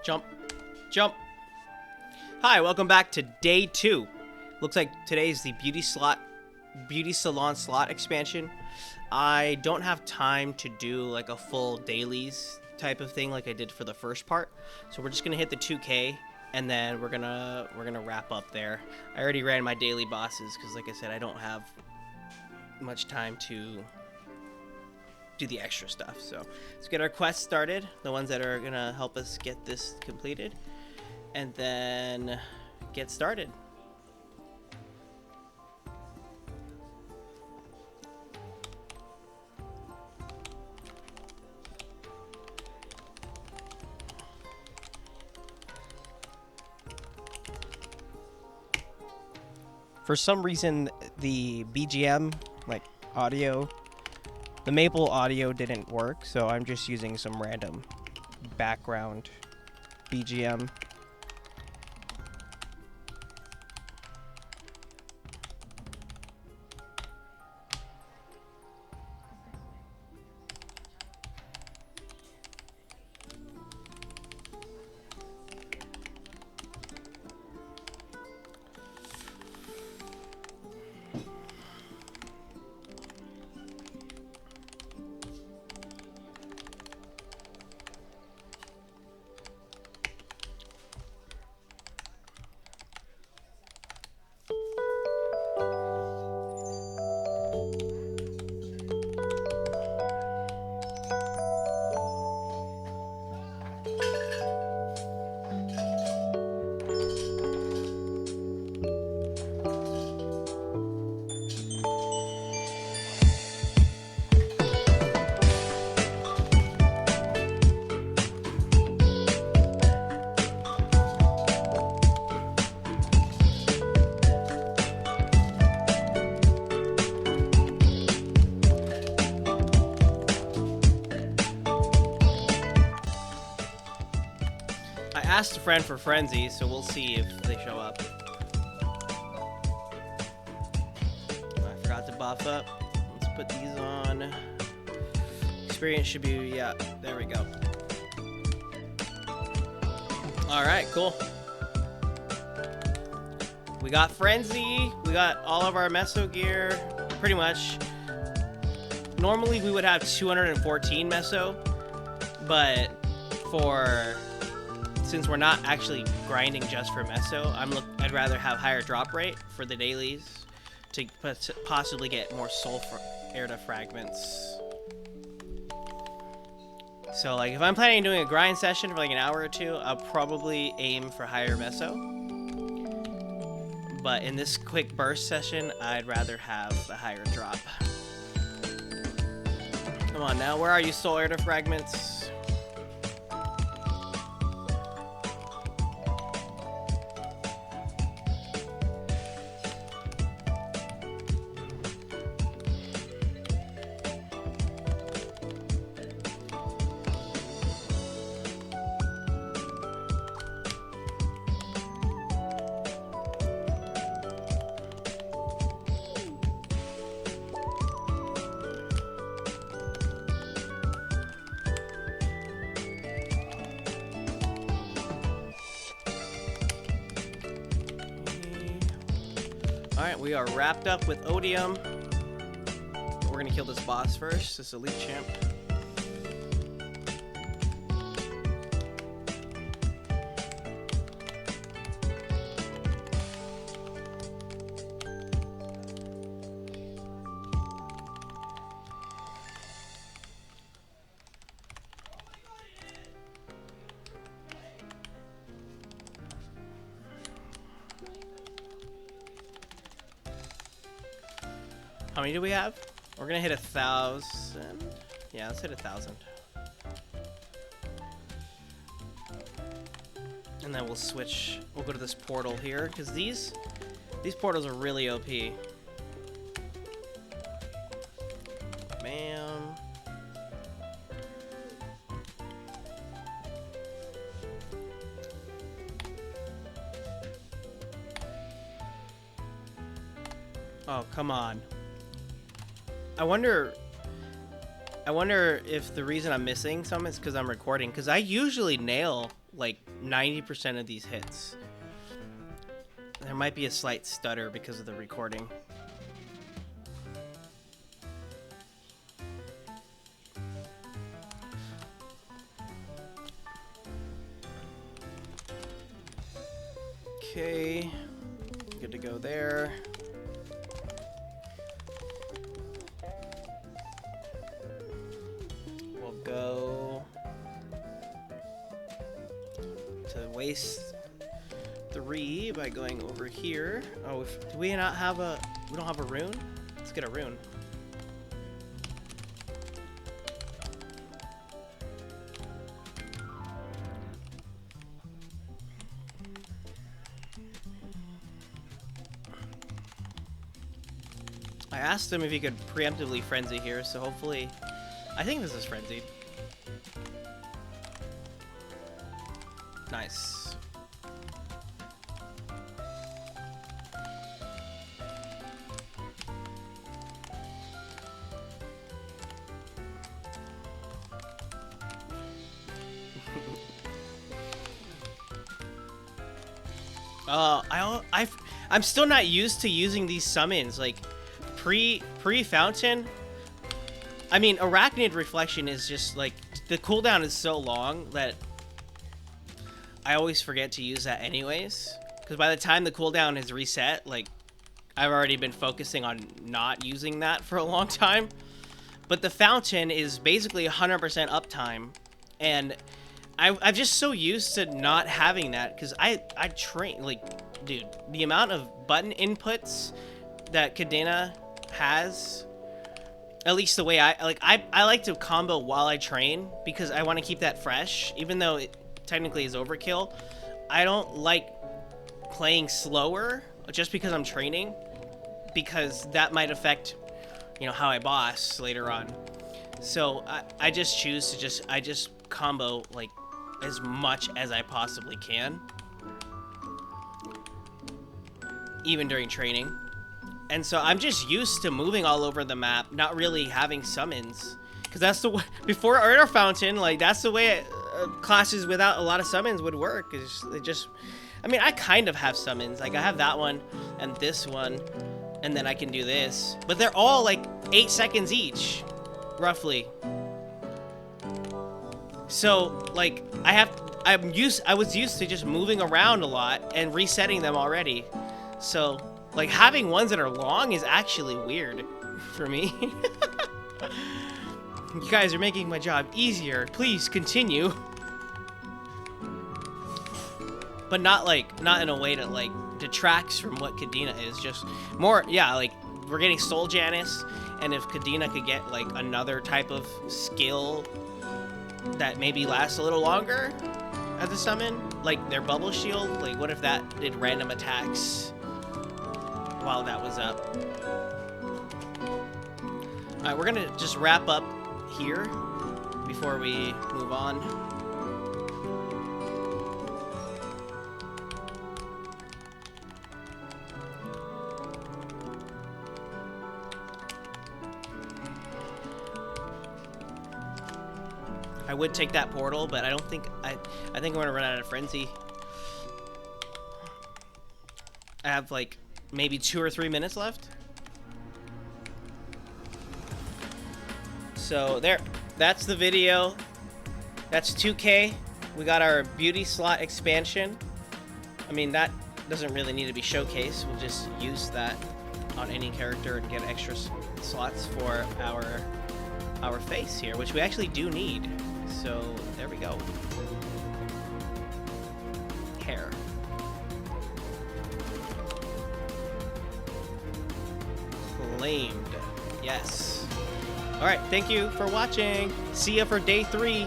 Jump. Jump. Hi, welcome back to day 2. Looks like today's the beauty salon slot expansion. I don't have time to do like a full dailies type of thing like I did for the first part. So we're just gonna hit the 2K and then we're gonna wrap up there. I already ran my daily bosses because like I said, I don't have much time to do the extra stuff. So let's get our quests started, the ones that are gonna help us get this completed, and then get started. For some reason, the BGM, like audio, the Maple audio didn't work, so I'm just using some random background BGM. I asked a friend for Frenzy, so we'll see if they show up. I forgot to buff up. Let's put these on. Experience should be, yeah, there we go. Alright, cool. We got Frenzy, we got all of our meso gear, pretty much. Normally we would have 214 meso, but since we're not actually grinding just for meso, I'd rather have higher drop rate for the dailies to possibly get more soul Erda fragments. So like if I'm planning on doing a grind session for like an hour or two, I'll probably aim for higher meso. But in this quick burst session, I'd rather have the higher drop. Come on now, where are you, soul Erda fragments? Alright, we are wrapped up with Odium. We're gonna kill this boss first, this elite champ. How many do we have? We're gonna hit 1,000. Yeah, let's hit 1,000. And then we'll switch. We'll go to this portal here because these portals are really OP. Bam. Oh, come on. I wonder if the reason I'm missing some is because I'm recording, because I usually nail like 90% of these hits. There might be a slight stutter because of the recording. Okay, good to go there. We'll go to waste 3 by going over here. Oh, do we not have a... We don't have a rune? Let's get a rune. I asked him if he could preemptively frenzy here, so hopefully... I think this is frenzied. Nice. I'm still not used to using these summons, like pre-fountain. I mean, Arachnid Reflection is just like, the cooldown is so long that I always forget to use that anyways. Because by the time the cooldown is reset, like, I've already been focusing on not using that for a long time. But the fountain is basically 100% uptime, and I'm just so used to not having that, because I train, like, dude, the amount of button inputs that Cadena has, at least the way I like to combo while I train, because I want to keep that fresh, even though it technically is overkill. I don't like playing slower just because I'm training, because that might affect, you know, how I boss later on. So I just choose to I just combo like as much as I possibly can, even during training. And so I'm just used to moving all over the map, not really having summons, because that's the way, before Erda Fountain, like, that's the way classes without a lot of summons would work. It just, I mean, I kind of have summons, like I have that one and this one, and then I can do this, but they're all like 8 seconds each, roughly. So like I was used to just moving around a lot and resetting them already. So like having ones that are long is actually weird for me. You guys are making my job easier. Please continue. But not in a way that like detracts from what Cadena is. Just more, yeah, like we're getting Soul Janizz, and if Cadena could get like another type of skill that maybe lasts a little longer as a summon, like their bubble shield, like what if that did random attacks while that was up? Alright, we're gonna just wrap up here before we move on. I would take that portal, but I don't think I think I'm gonna run out of frenzy. I have like maybe 2 or 3 minutes left. So there, that's the video. That's 2K. We got our beauty slot expansion. I mean, that doesn't really need to be showcased. We'll just use that on any character and get extra slots for our face here, which we actually do need. So there we go. Hair. Claimed. Yes. Alright, thank you for watching. See ya for day 3.